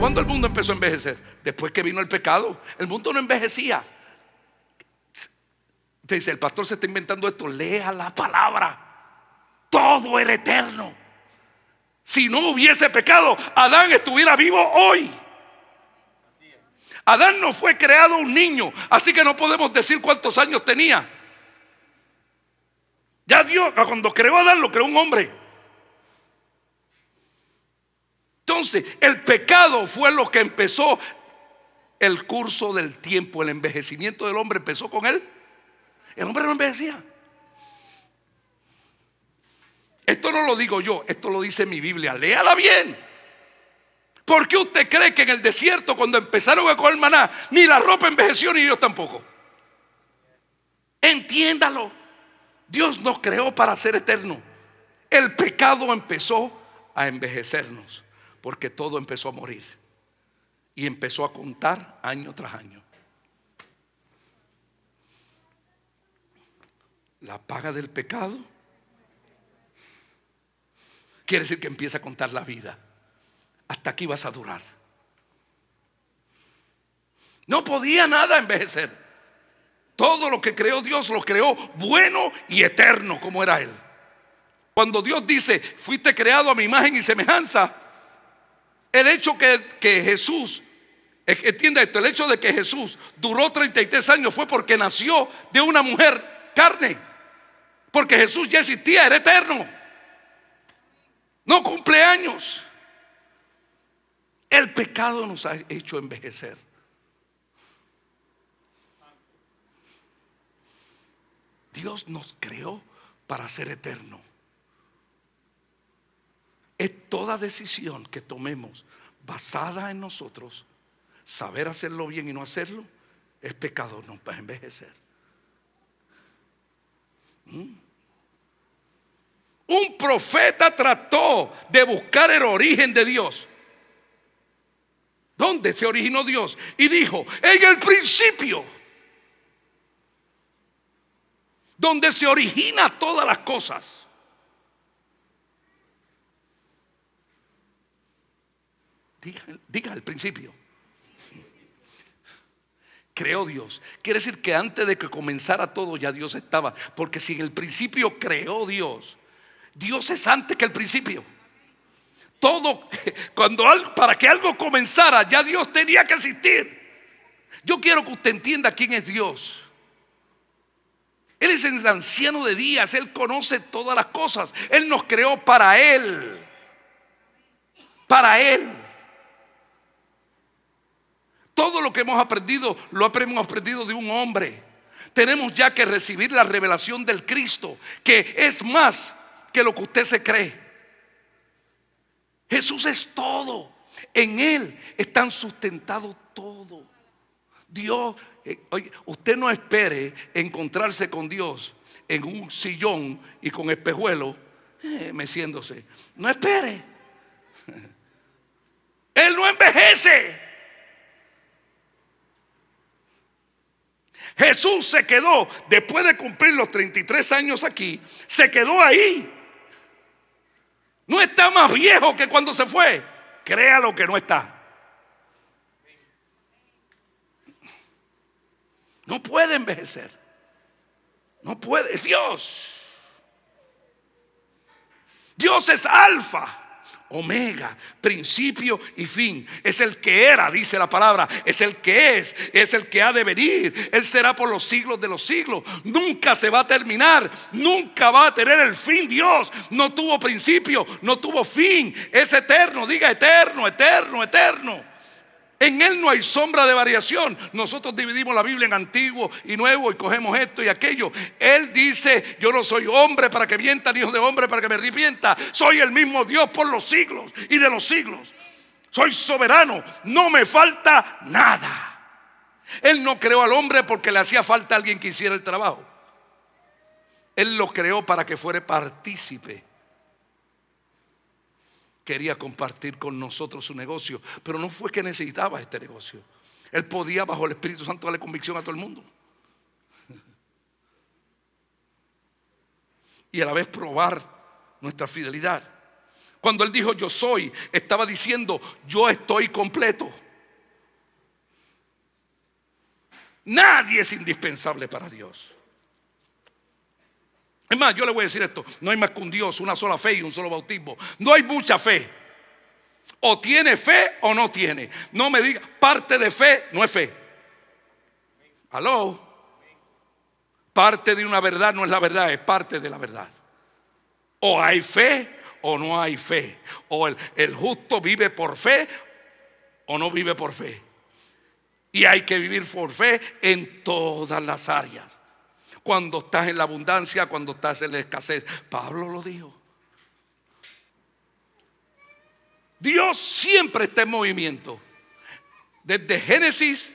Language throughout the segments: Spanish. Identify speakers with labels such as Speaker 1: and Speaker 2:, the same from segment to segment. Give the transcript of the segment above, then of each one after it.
Speaker 1: ¿Cuándo el mundo empezó a envejecer? Después que vino el pecado. El mundo no envejecía. Te dice, el pastor se está inventando esto. Lea la palabra. Todo era eterno. Si no hubiese pecado, Adán estuviera vivo hoy. Adán no fue creado un niño, así que no podemos decir cuántos años tenía. Ya Dios, cuando creó a Adán, lo creó un hombre. Entonces, el pecado fue lo que empezó el curso del tiempo. El envejecimiento del hombre empezó con él. El hombre no envejecía. Esto no lo digo yo, esto lo dice mi Biblia. Léala bien. ¿Por qué usted cree que en el desierto, cuando empezaron a comer maná, ni la ropa envejeció ni Dios tampoco? Entiéndalo. Dios nos creó para ser eternos. El pecado empezó a envejecernos, porque todo empezó a morir y empezó a contar año tras año. La paga del pecado quiere decir que empieza a contar la vida. Hasta aquí vas a durar. No podía nada envejecer. Todo lo que creó Dios lo creó bueno y eterno, como era Él. Cuando Dios dice, fuiste creado a mi imagen y semejanza, el hecho que Jesús, entienda esto, el hecho de que Jesús duró 33 años fue porque nació de una mujer carne. Porque Jesús ya existía, era eterno. No cumple años. El pecado nos ha hecho envejecer. Dios nos creó para ser eterno. Es toda decisión que tomemos basada en nosotros, saber hacerlo bien y no hacerlo, es pecado, nos va a envejecer. Un profeta trató de buscar el origen de Dios. ¿Dónde se originó Dios? Y dijo, en el principio, donde se origina todas las cosas. Diga el principio. Creó Dios. Quiere decir que antes de que comenzara todo ya Dios estaba. Porque si en el principio creó Dios, Dios es antes que el principio. Todo, para que algo comenzara, ya Dios tenía que existir. Yo quiero que usted entienda quién es Dios. Él es el anciano de días. Él conoce todas las cosas. Él nos creó para Él. Para Él. Todo lo que hemos aprendido, lo hemos aprendido de un hombre. Tenemos ya que recibir la revelación del Cristo, que es más que lo que usted se cree. Jesús es todo. En Él están sustentados todo. Dios, oye, usted no espere encontrarse con Dios en un sillón y con espejuelos meciéndose. No espere. Él no envejece. Jesús se quedó, después de cumplir los 33 años aquí, se quedó ahí. No está más viejo que cuando se fue. Créalo que no está. No puede envejecer. No puede, es Dios. Dios es alfa, omega, principio y fin. Es el que era, dice la palabra. Es el que es el que ha de venir. Él será por los siglos de los siglos. Nunca se va a terminar. Nunca va a tener el fin. Dios no tuvo principio, no tuvo fin. Es eterno, diga eterno, eterno, eterno. En Él no hay sombra de variación. Nosotros dividimos la Biblia en antiguo y nuevo y cogemos esto y aquello. Él dice, yo no soy hombre para que mienta, ni hijo de hombre para que me arrepienta. Soy el mismo Dios por los siglos y de los siglos. Soy soberano, no me falta nada. Él no creó al hombre porque le hacía falta a alguien que hiciera el trabajo. Él lo creó para que fuera partícipe. Quería compartir con nosotros su negocio, pero no fue que necesitaba este negocio. Él podía, bajo el Espíritu Santo, darle convicción a todo el mundo y a la vez probar nuestra fidelidad. Cuando Él dijo yo soy, estaba diciendo yo estoy completo. Nadie es indispensable para Dios. Es más, yo le voy a decir esto: no hay más que un Dios, una sola fe y un solo bautismo. No hay mucha fe. O tiene fe o no tiene. No me diga parte de fe no es fe. Aló. Parte de una verdad no es la verdad, es parte de la verdad. O hay fe o no hay fe. O el justo vive por fe o no vive por fe. Y hay que vivir por fe en todas las áreas. Cuando estás en la abundancia, cuando estás en la escasez. Pablo lo dijo. Dios siempre está en movimiento. Desde Génesis,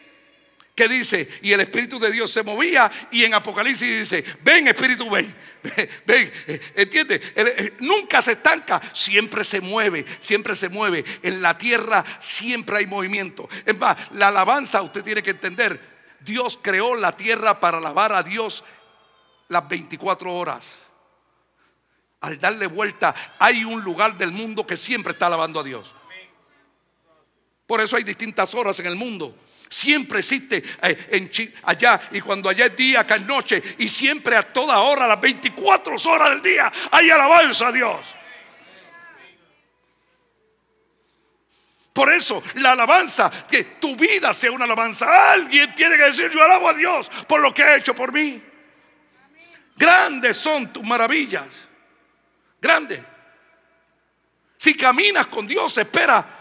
Speaker 1: que dice, y el Espíritu de Dios se movía, y en Apocalipsis dice, ven Espíritu, ven, ven, ¿entiendes? Nunca se estanca, siempre se mueve, siempre se mueve. En la tierra siempre hay movimiento. Es más, la alabanza, usted tiene que entender, Dios creó la tierra para alabar a Dios las 24 horas. Al darle vuelta, hay un lugar del mundo que siempre está alabando a Dios. Por eso hay distintas horas en el mundo. Siempre existe allá, y cuando allá es día, acá es noche, y siempre a toda hora, las 24 horas del día, hay alabanza a Dios. Por eso la alabanza, que tu vida sea una alabanza. Alguien tiene que decir: yo alabo a Dios por lo que ha hecho por mí. Grandes son tus maravillas. Grandes. Si caminas con Dios, espera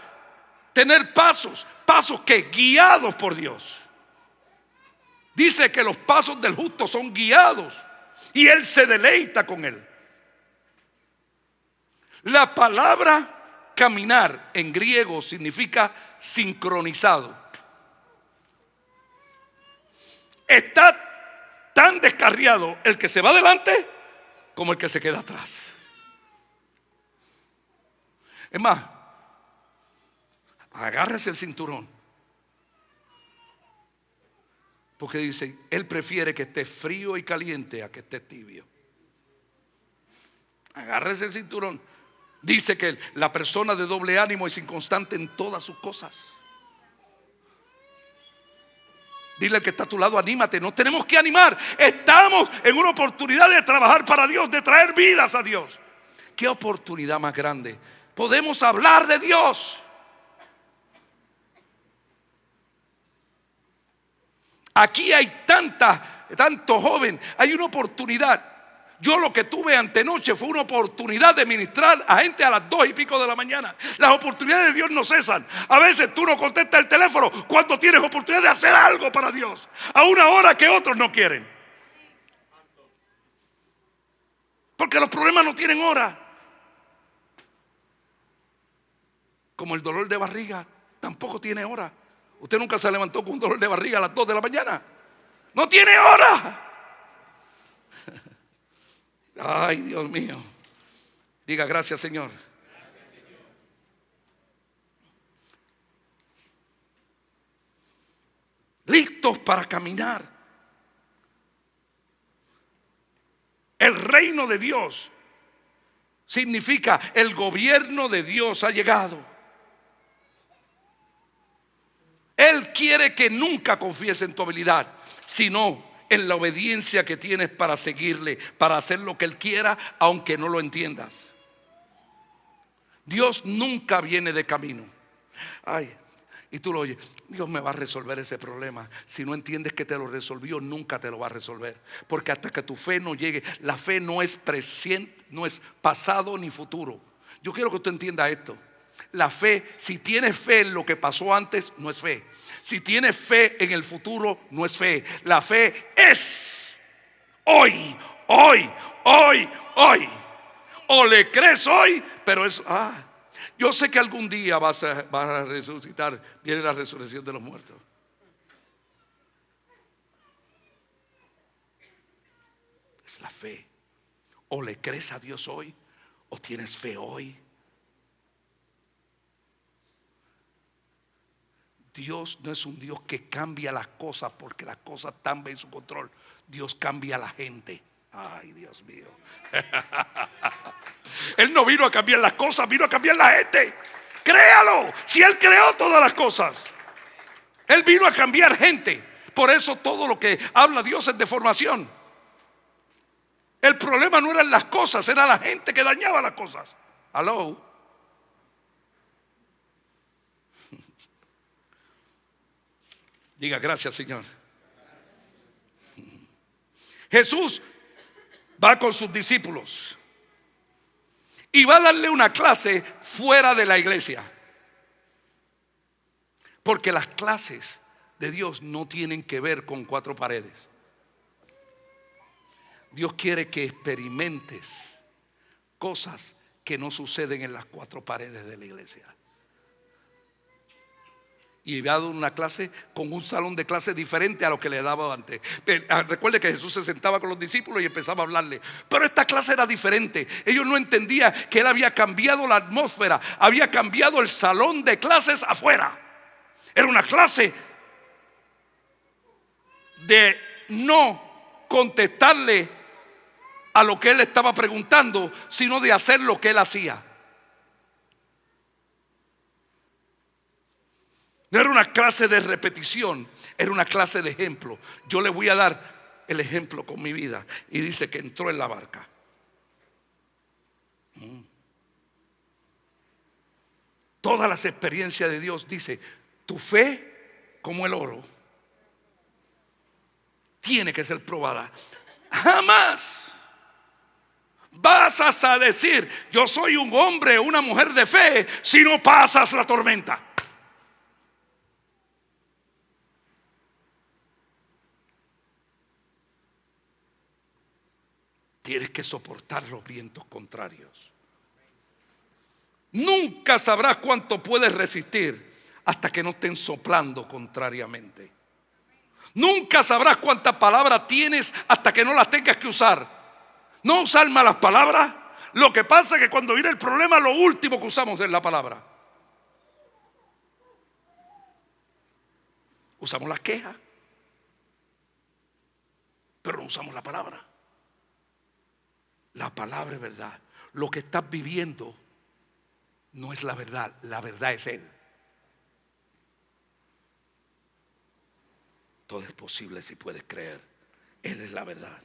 Speaker 1: tener pasos que guiados por Dios. Dice que los pasos del justo son guiados y Él se deleita con él. La palabra caminar en griego significa sincronizado. Está tan descarriado el que se va adelante como el que se queda atrás. Es más, agárrese el cinturón, porque dice, Él prefiere que esté frío y caliente a que esté tibio. Agárrese el cinturón. Dice que la persona de doble ánimo es inconstante en todas sus cosas. Dile al que está a tu lado: anímate. Nos tenemos que animar. Estamos en una oportunidad de trabajar para Dios, de traer vidas a Dios. ¿Qué oportunidad más grande? Podemos hablar de Dios. Aquí hay tanto joven, hay una oportunidad. Yo lo que tuve antenoche fue una oportunidad de ministrar a gente a las 2:00 de la mañana. Las oportunidades de Dios no cesan. A veces tú no contestas el teléfono cuando tienes oportunidad de hacer algo para Dios, a una hora que otros no quieren, porque los problemas no tienen hora. Como el dolor de barriga tampoco tiene hora. Usted nunca se levantó con un dolor de barriga a las 2 de la mañana. No tiene hora. Ay, Dios mío. Diga gracias, Señor. Listos para caminar. El reino de Dios significa el gobierno de Dios ha llegado. Él quiere que nunca confíes en tu habilidad, sino en la obediencia que tienes para seguirle, para hacer lo que Él quiera, aunque no lo entiendas. Dios nunca viene de camino. Ay, y tú lo oyes: Dios me va a resolver ese problema. Si no entiendes que te lo resolvió, nunca te lo va a resolver. Porque hasta que tu fe no llegue, la fe no es presente, no es pasado ni futuro. Yo quiero que usted entienda esto. La fe, si tienes fe en lo que pasó antes, no es fe. Si tienes fe en el futuro, no es fe. La fe es hoy, hoy, hoy, hoy. O le crees hoy, pero es yo sé que algún día vas a resucitar. Viene la resurrección de los muertos. Es la fe. O le crees a Dios hoy, o tienes fe hoy. Dios no es un Dios que cambia las cosas porque las cosas están en su control. Dios cambia a la gente. Ay, Dios mío. Él no vino a cambiar las cosas, vino a cambiar la gente. Créalo, si Él creó todas las cosas, Él vino a cambiar gente. Por eso todo lo que habla Dios es deformación. El problema no eran las cosas, era la gente que dañaba las cosas. Aló. Diga gracias, Señor. Jesús va con sus discípulos y va a darle una clase fuera de la iglesia. Porque las clases de Dios no tienen que ver con cuatro paredes. Dios quiere que experimentes cosas que no suceden en las cuatro paredes de la iglesia. Y va a dar una clase con un salón de clases diferente a lo que le daba antes. Recuerde que Jesús se sentaba con los discípulos y empezaba a hablarle. Pero esta clase era diferente. Ellos no entendían que Él había cambiado la atmósfera, había cambiado el salón de clases afuera. Era una clase de no contestarle a lo que Él estaba preguntando, sino de hacer lo que Él hacía. No era una clase de repetición, era una clase de ejemplo. Yo le voy a dar el ejemplo con mi vida. Y dice que entró en la barca. Todas las experiencias de Dios, dice, tu fe como el oro tiene que ser probada. Jamás vas a decir, yo soy un hombre o una mujer de fe, si no pasas la tormenta. Tienes que soportar los vientos contrarios. Nunca sabrás cuánto puedes resistir hasta que no estén soplando contrariamente. Nunca sabrás cuántas palabras tienes hasta que no las tengas que usar. No usar malas palabras. Lo que pasa es que cuando viene el problema, lo último que usamos es la palabra. Usamos las quejas, pero no usamos la palabra. La palabra es verdad. Lo que estás viviendo no es la verdad es Él. Todo es posible si puedes creer. Él es la verdad.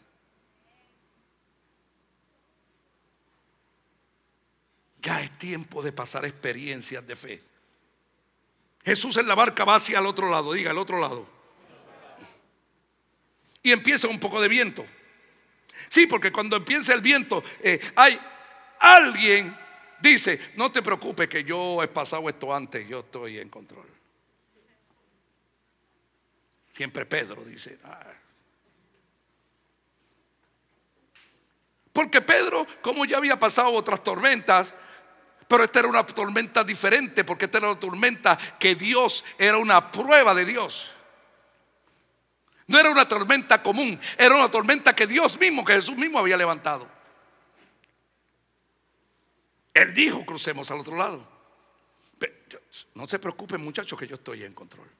Speaker 1: Ya es tiempo de pasar experiencias de fe. Jesús en la barca va hacia el otro lado, diga el otro lado. Y empieza un poco de viento. Sí, porque cuando empieza el viento, hay alguien dice, no te preocupes que yo he pasado esto antes, yo estoy en control. Siempre Pedro dice, porque Pedro, como ya había pasado otras tormentas, pero esta era una tormenta diferente, porque esta era una tormenta que Dios, era una prueba de Dios. No era una tormenta común, era una tormenta que Dios mismo, que Jesús mismo había levantado. Él dijo, crucemos al otro lado. Pero no se preocupen, muchachos, que yo estoy en control.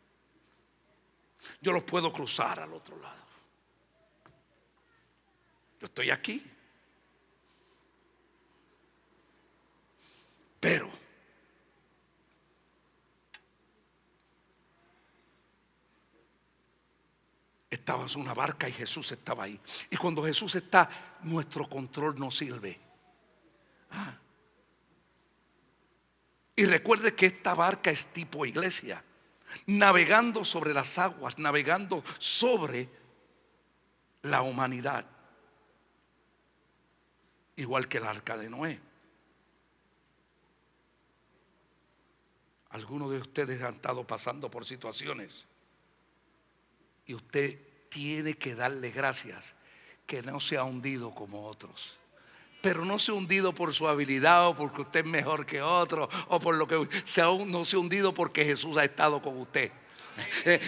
Speaker 1: Yo los puedo cruzar al otro lado. Yo estoy aquí. Pero estábamos en una barca y Jesús estaba ahí. Y cuando Jesús está, nuestro control no sirve. Y recuerde que esta barca es tipo iglesia, navegando sobre las aguas, navegando sobre la humanidad, igual que el arca de Noé. Algunos de ustedes han estado pasando por situaciones y usted tiene que darle gracias que no se ha hundido como otros. Pero no se ha hundido por su habilidad o porque usted es mejor que otro o por lo que no se ha hundido porque Jesús ha estado con usted.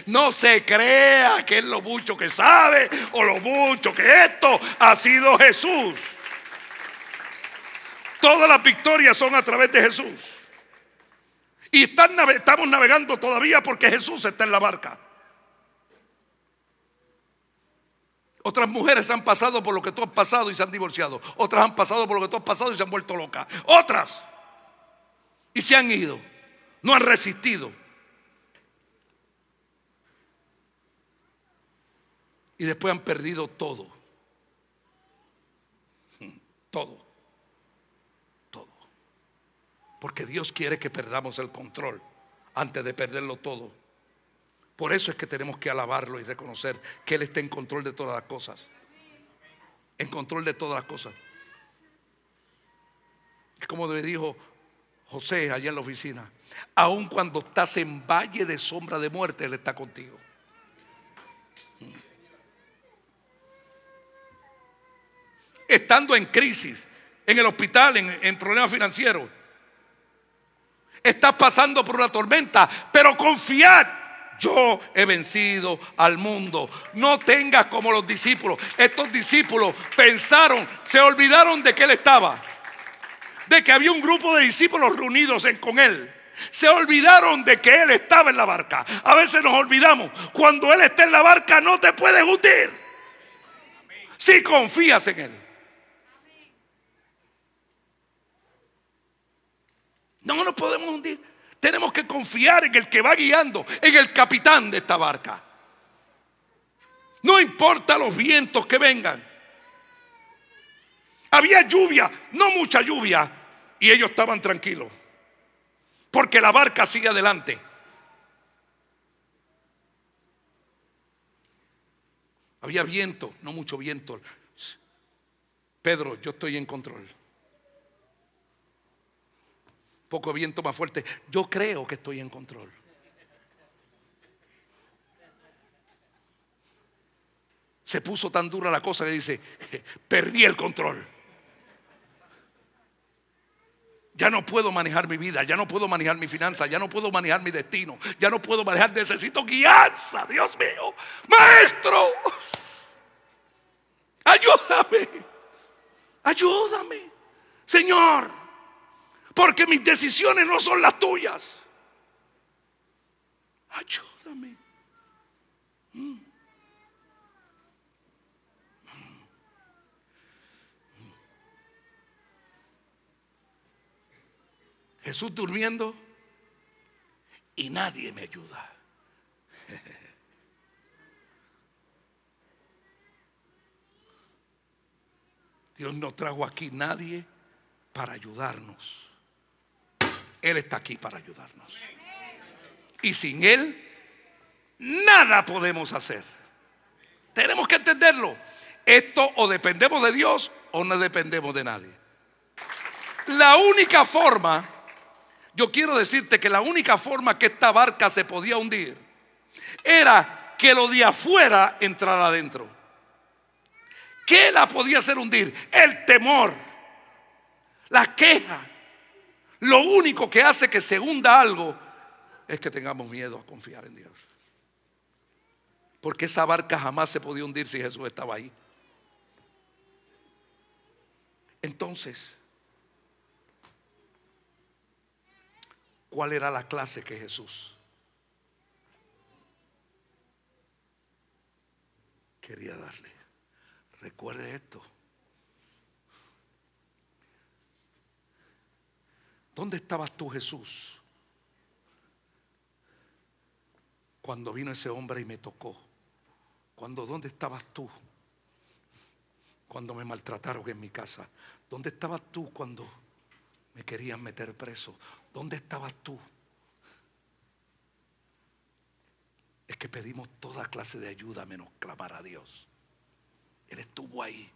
Speaker 1: No se crea que es lo mucho que sabe o lo mucho que esto ha sido Jesús. Todas las victorias son a través de Jesús. Y estamos navegando todavía porque Jesús está en la barca. Otras mujeres han pasado por lo que tú has pasado y se han divorciado. Otras han pasado por lo que tú has pasado y se han vuelto locas. Otras. Y se han ido. No han resistido. Y después han perdido todo. Todo. Todo. Porque Dios quiere que perdamos el control antes de perderlo todo. Por eso es que tenemos que alabarlo y reconocer que Él está en control de todas las cosas. En control de todas las cosas. Es como me dijo José allá en la oficina: aun cuando estás en valle de sombra de muerte, Él está contigo. Estando en crisis, en el hospital, en problemas financieros, estás pasando por una tormenta, pero confiad: yo he vencido al mundo. No tengas como los discípulos. Estos discípulos pensaron, se olvidaron de que Él estaba, de que había un grupo de discípulos reunidos con Él. Se olvidaron de que Él estaba en la barca. A veces nos olvidamos. Cuando Él está en la barca no te puedes hundir si confías en Él. No nos podemos hundir. Tenemos que confiar en el que va guiando, en el capitán de esta barca. No importa los vientos que vengan. Había lluvia, no mucha lluvia, y ellos estaban tranquilos, porque la barca sigue adelante. Había viento, no mucho viento. Pedro, yo estoy en control. Poco viento más fuerte. Yo creo que estoy en control. Se puso tan dura la cosa que dice: perdí el control. Ya no puedo manejar mi vida, ya no puedo manejar mi finanza, ya no puedo manejar mi destino, ya no puedo manejar, necesito guianza. Dios mío, maestro, ayúdame, ayúdame, Señor. Porque mis decisiones no son las tuyas. Ayúdame. Jesús durmiendo y nadie me ayuda. Dios no trajo aquí nadie para ayudarnos. Él está aquí para ayudarnos. Y sin Él nada podemos hacer. Tenemos que entenderlo. Esto o dependemos de Dios o no dependemos de nadie. La única forma, yo quiero decirte que la única forma que esta barca se podía hundir era que lo de afuera entrara adentro. ¿Qué la podía hacer hundir? El temor, la queja. Lo único que hace que se hunda algo es que tengamos miedo a confiar en Dios. Porque esa barca jamás se podía hundir si Jesús estaba ahí. Entonces, ¿cuál era la clase que Jesús quería darle? Recuerde esto. ¿Dónde estabas tú, Jesús, cuando vino ese hombre y me tocó? ¿Dónde estabas tú cuando me maltrataron en mi casa? ¿Dónde estabas tú cuando me querían meter preso? ¿Dónde estabas tú? Es que pedimos toda clase de ayuda menos clamar a Dios. Él estuvo ahí,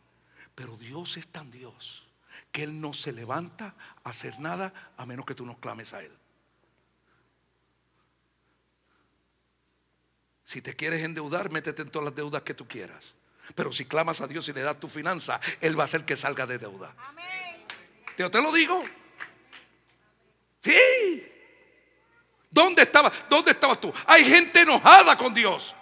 Speaker 1: pero Dios es tan Dios que Él no se levanta a hacer nada a menos que tú nos clames a Él. Si te quieres endeudar, métete en todas las deudas que tú quieras. Pero si clamas a Dios y le das tu finanza, Él va a hacer que salga de deuda. Amén. Yo te lo digo. Sí. ¿Dónde estabas tú? Hay gente enojada con Dios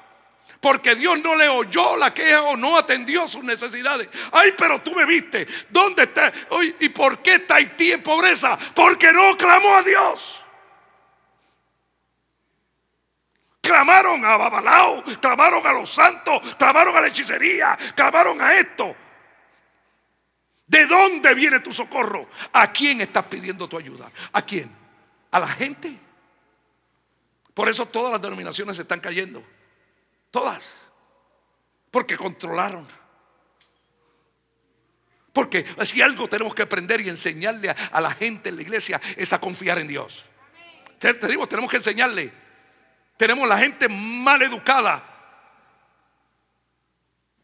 Speaker 1: porque Dios no le oyó la queja o no atendió sus necesidades. Ay, pero tú me viste. ¿Dónde está? ¿Y por qué está Haití en pobreza? Porque no clamó a Dios. clamaron a Babalao, clamaron a los santos, clamaron a la hechicería, clamaron a esto. ¿De dónde viene tu socorro? ¿A quién estás pidiendo tu ayuda? ¿A quién? ¿A la gente? Por eso todas las denominaciones se están cayendo. Todas. Porque controlaron. Porque si algo tenemos que aprender y enseñarle a la gente en la iglesia es a confiar en Dios. Te digo, tenemos que enseñarle. Tenemos la gente mal educada.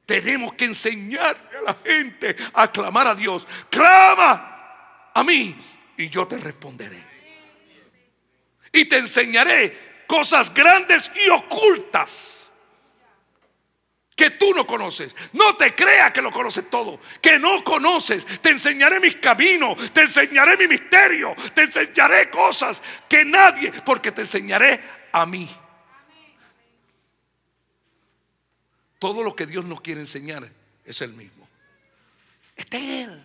Speaker 1: Tenemos que enseñarle a la gente a clamar a Dios. Clama a mí y yo te responderé. Y te enseñaré cosas grandes y ocultas que tú no conoces. No te creas que lo conoces todo, que no conoces. Te enseñaré mis caminos, te enseñaré mi misterio, te enseñaré cosas que nadie, porque te enseñaré a mí. Todo lo que Dios nos quiere enseñar es el mismo. Está en Él.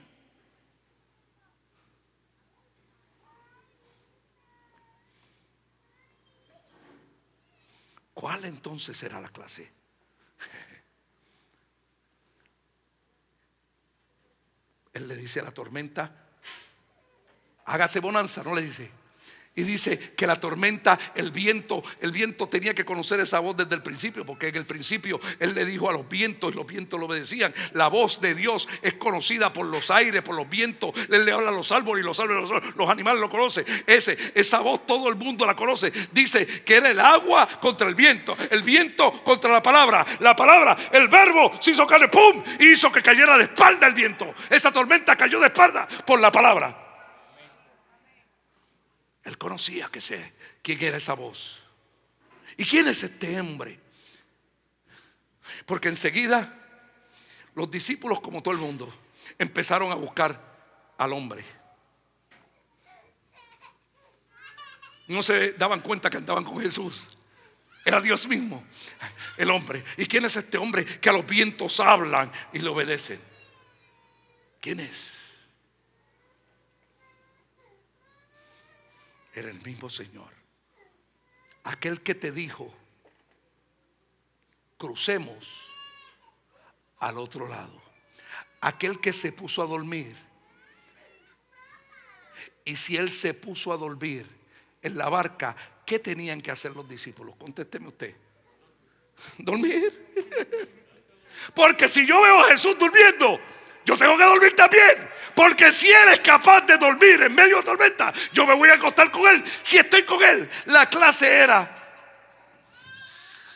Speaker 1: ¿Cuál entonces será la clase? Él le dice a la tormenta: hágase bonanza, no le dice. Y dice que la tormenta, el viento tenía que conocer esa voz desde el principio, porque en el principio Él le dijo a los vientos y los vientos lo obedecían. La voz de Dios es conocida por los aires, por los vientos. Él le habla a los árboles y los animales lo conocen. Esa voz todo el mundo la conoce. Dice que era el agua contra el viento contra la palabra, el verbo se hizo carne, ¡pum! Y hizo que cayera de espalda el viento. Esa tormenta cayó de espalda por la palabra. Él conocía quién era esa voz. ¿Y quién es este hombre? Porque enseguida los discípulos, como todo el mundo, empezaron a buscar al hombre. No se daban cuenta que andaban con Jesús. Era Dios mismo, el hombre. ¿Y quién es este hombre que a los vientos hablan y le obedecen? ¿Quién es? Era el mismo Señor, aquel que te dijo: crucemos al otro lado. Aquel que se puso a dormir. Y si Él se puso a dormir en la barca, ¿qué tenían que hacer los discípulos? Contésteme usted. Dormir. Porque si yo veo a Jesús durmiendo, yo tengo que dormir también. Porque si Él es capaz de dormir en medio de tormenta, yo me voy a acostar con Él. Si estoy con Él. La clase era: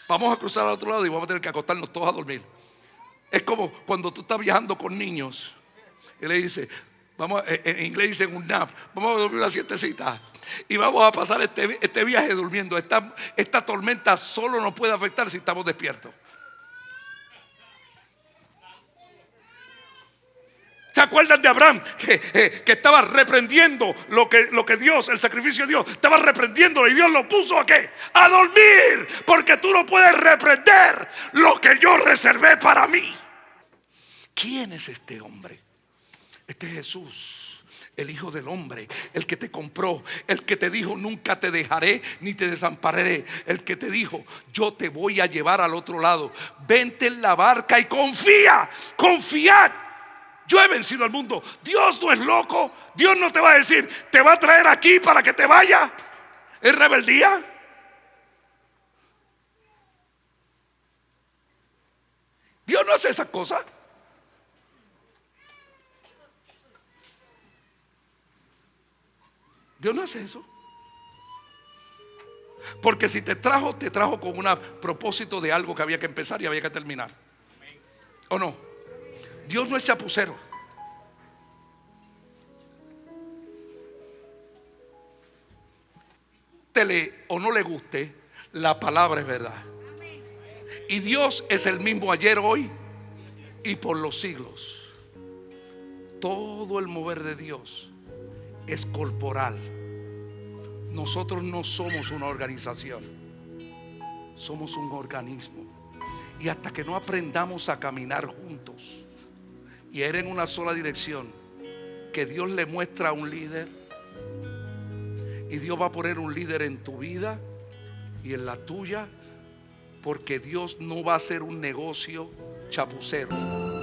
Speaker 1: vamos a cruzar al otro lado y vamos a tener que acostarnos todos a dormir. Es como cuando tú estás viajando con niños y le dice, vamos, en inglés dicen un nap, vamos a dormir una siestecita y vamos a pasar este viaje durmiendo. Esta tormenta solo nos puede afectar si estamos despiertos. ¿Se acuerdan de Abraham que estaba reprendiendo lo que Dios, el sacrificio de Dios, estaba reprendiéndolo, y Dios lo puso ¿a qué? A dormir, porque tú no puedes reprender lo que yo reservé para mí. ¿Quién es este hombre? Este es Jesús, el Hijo del Hombre, el que te compró, el que te dijo: nunca te dejaré ni te desampararé. El que te dijo: yo te voy a llevar al otro lado. Vente en la barca y confía, confiad. Yo he vencido al mundo. Dios no es loco. Dios no te va a decir: te va a traer aquí para que te vaya. ¿Es rebeldía? Dios no hace esas cosas. Dios no hace eso. Porque si te trajo con un propósito de algo que había que empezar y había que terminar. ¿O no? Dios no es chapucero. O no le guste, la palabra es verdad. Y Dios es el mismo ayer, hoy y por los siglos. Todo el mover de Dios es corporal. Nosotros no somos una organización, somos un organismo. Y hasta que no aprendamos a caminar juntos y ir en una sola dirección, que Dios le muestra a un líder, y Dios va a poner un líder en tu vida y en la tuya Porque Dios no va a hacer un negocio chapucero.